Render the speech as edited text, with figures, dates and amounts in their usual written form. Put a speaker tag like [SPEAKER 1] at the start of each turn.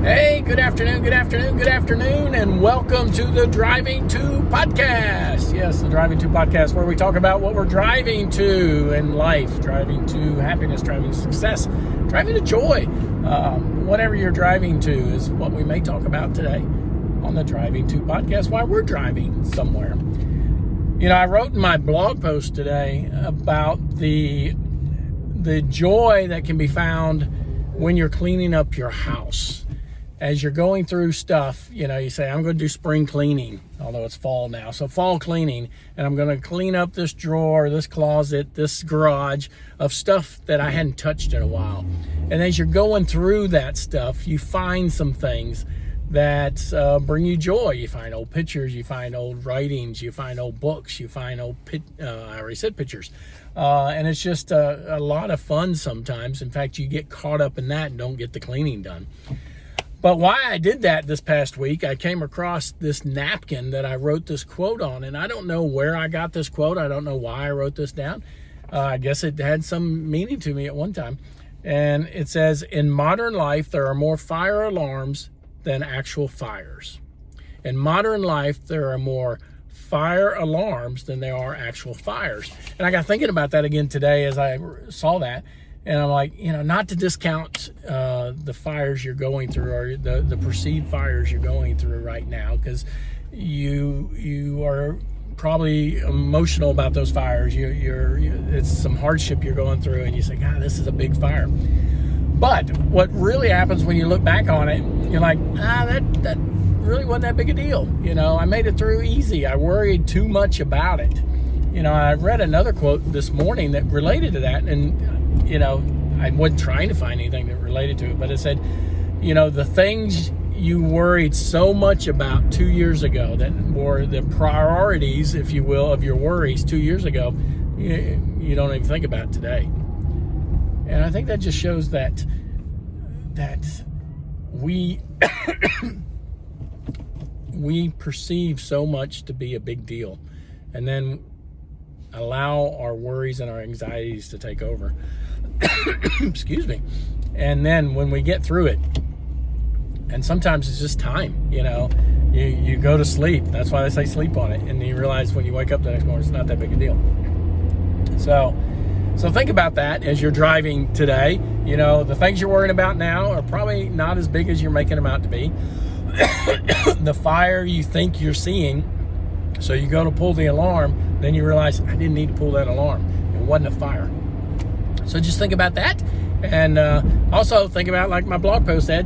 [SPEAKER 1] Hey, good afternoon, and welcome to the Driving To Podcast. Yes, the Driving To Podcast, where we talk about what we're driving to in life, driving to happiness, driving to success, driving to joy. Whatever you're driving to is what we may talk about today on the Driving To Podcast, while we're driving somewhere. You know, I wrote in my blog post today about the joy that can be found when you're cleaning up your house. As you're going through stuff, you know, you say, I'm going to do spring cleaning, although it's fall now. So fall cleaning, and I'm going to clean up this drawer, this closet, this garage of stuff that I hadn't touched in a while. And as you're going through that stuff, you find some things that bring you joy. You find old pictures, you find old writings, you find old books, you find old, I already said pictures. And it's just a lot of fun sometimes. In fact, you get caught up in that and don't get the cleaning done. But why I did that this past week, I came across this napkin that I wrote this quote on, and I don't know where I got this quote. I don't know why I wrote this down. I guess it had some meaning to me at one time. And it says, in modern life, there are more fire alarms than actual fires. In modern life, there are more fire alarms than there are actual fires. And I got thinking about that again today as I saw that. And I'm like, you know, not to discount the fires you're going through, or the perceived fires you're going through right now, because you are probably emotional about those fires. It's some hardship you're going through, and you say, God, this is a big fire. But what really happens when you look back on it, you're like, that really wasn't that big a deal. You know, I made it through easy. I worried too much about it. You know, I read another quote this morning that related to that, and you know, I wasn't trying to find anything that related to it, but it said, you know, the things you worried so much about 2 years ago, that were the priorities, if you will, of your worries 2 years ago, you don't even think about today. And I think that just shows that we we perceive so much to be a big deal, and then allow our worries and our anxieties to take over. Excuse me. And then when we get through it, and sometimes it's just time, you know, you go to sleep. That's why they say sleep on it. And you realize when you wake up the next morning, it's not that big a deal. So think about that as you're driving today. You know, the things you're worrying about now are probably not as big as you're making them out to be. The fire you think you're seeing, so you go to pull the alarm, then you realize, I didn't need to pull that alarm. It wasn't a fire. So just think about that. And also think about, like my blog post said,